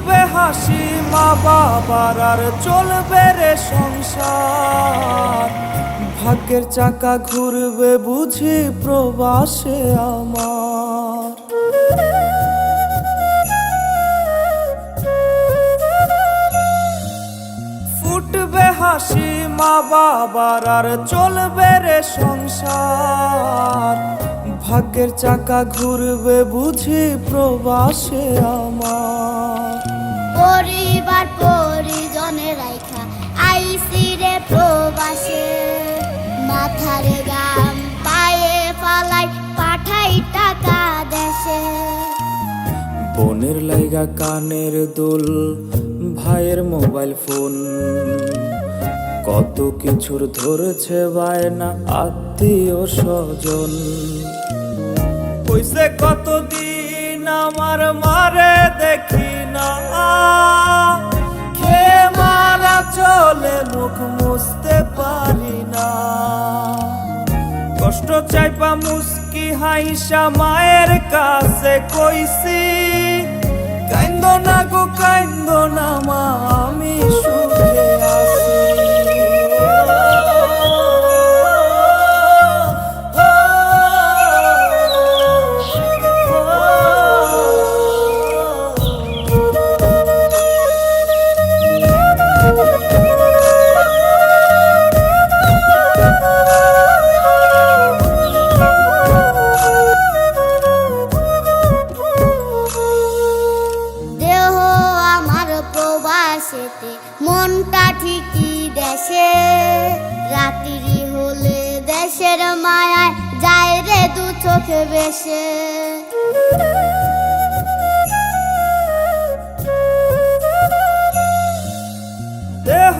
ফুটবে হাসি মা বাবার আর চলবে রে সংসার। ভাগ্যের চাকা ঘুরবে বুঝি প্রবাসে আমার। ফুটবে হাসি মা বাবার আর চলবে রে সংসার। ভাগ্যের চাকা ঘুরবে বুঝি প্রবাসে আমার। পরিবার পরিজনের রাইখা আইসি রে প্রবাসে, মাথার গাম পায়ে ফালাই পাঠাই টাকা দেশে। বোনের লাইগা কানের দুল, ভাইয়ের মোবাইল ফোন, কত কিছুর ধরেছে বায়না আত্মীয় স্বজন। কইছে কতদিন আমার মারে দেখি না, খেয়ে মারা চলে মুখ মুছতে পারি না। কষ্ট চাইপা মুস্কি হাইসা মায়ের কাছে কইছি, কাইন্দো না গো কাইন্দো না মা, আমি সুখে আছি। মনটা ঠিকই দেশে, রাত্রি হলে দেশের মায়ায় যায় রে দু চোখে বেশে। দেহ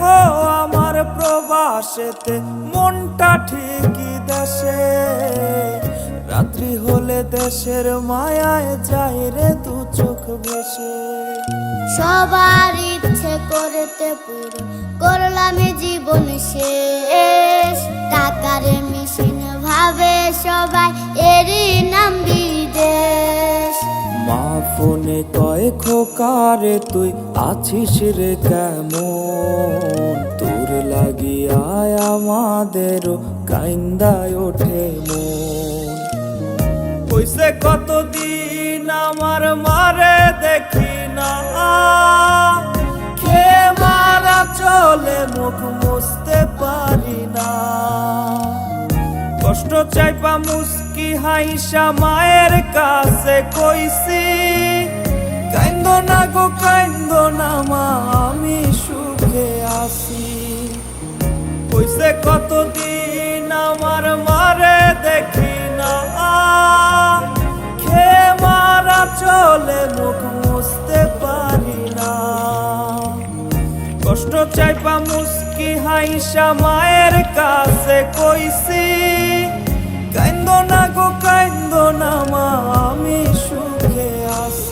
আমার প্রবাসেতে, মনটা ঠিকই দেশে, রাত্রি হলে দেশের মায়ায় যায় রে দু চোখ বেশে। সবার ইচ্ছে করতে পুরো করলাম জীবন শেষ, টাকার মেশিন ভাবে সবাই এরই নাম বিদেশ। মা ফোনে কয় খোকারে তুই আছিস রে কেমন, তোর লাগিয়া আমাদেরও কাইন্দায় ওঠে মন। কইছে কতদিন আমার মারে দেখি না, খেয়ে মারা চলে মুখ মুছতে পারি না। কষ্ট চাইপা মুস্কি হাইসা মায়ের কাছে কইছি, কাইন্দো না গো কাইন্দো না মা, আমি সুখে আছি। কইছে কতদিন আমার মারে দেখি না, খেয়ে মারা চলে মুখ মুছতে পারি না। কষ্ট চাইপা মুস্কি হাইসা মায়ের কাছে কইছি, কাইন্দো না গো কাইন্দো না মা, আমি সুখে আছি।